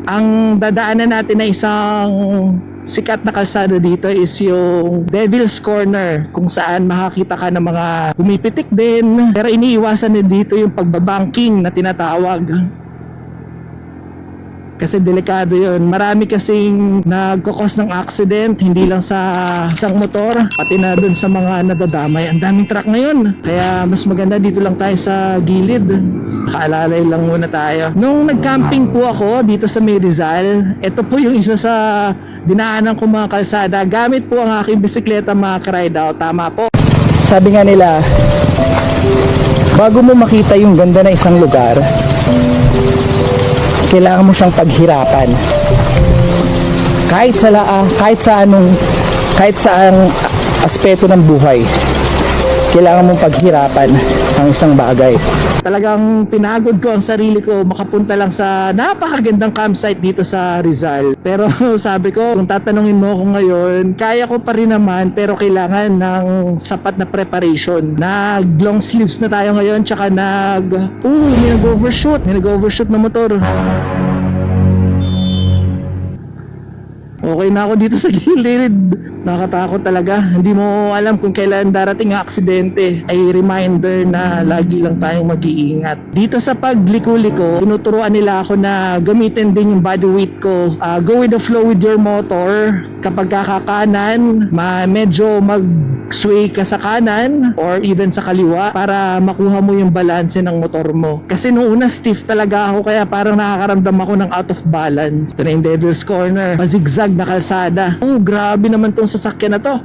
Ang dadaanan natin na isang sikat na kalsada dito is yung Devil's Corner, kung saan makakita ka ng mga pumipitik din, pero iniiwasan din dito yung pagbabanking na tinatawag. Kasi delikado yun. Marami kasing nagkakos ng accident, hindi lang sa isang motor, pati na dun sa mga nadadamay. Ang daming truck ngayon. Kaya mas maganda dito lang tayo sa gilid. Nakaalalay lang muna tayo. Nung nag-camping po ako dito sa May Rizal, ito po yung isa sa dinaanan ko mga kalsada. Gamit po ang aking bisikleta mga ka-ride out. Tama po. Sabi nga nila, bago mo makita yung ganda na isang lugar, kailangan mo siyang paghirapan. Kahit sa aspeto ng buhay, kailangan mong paghirapan ang isang bagay. Talagang pinagod ko ang sarili ko makapunta lang sa napakagandang campsite dito sa Rizal. Pero sabi ko, kung tatanungin mo ako ngayon, kaya ko pa rin naman, pero kailangan ng sapat na preparation. Nag long sleeves na tayo ngayon, tsaka may nag-overshoot na motor. Okay na ako dito sa gilid. Nakakatakot talaga. Hindi mo alam kung kailan darating ang aksidente. Ay reminder na lagi lang tayong mag-iingat. Dito sa pagliko-liko, tinuturuan nila ako na gamitin din yung body weight ko. Go with the flow with your motor. Kapag kakakanan, medyo mag-sway ka sa kanan or even sa kaliwa para makuha mo yung balanse ng motor mo. Kasi nung una stiff talaga ako, kaya parang nakakaramdam ako ng out of balance. Ito na yung Devil's Corner. Mazigzag na kalsada. Oh, grabe naman tong sasakyan na to.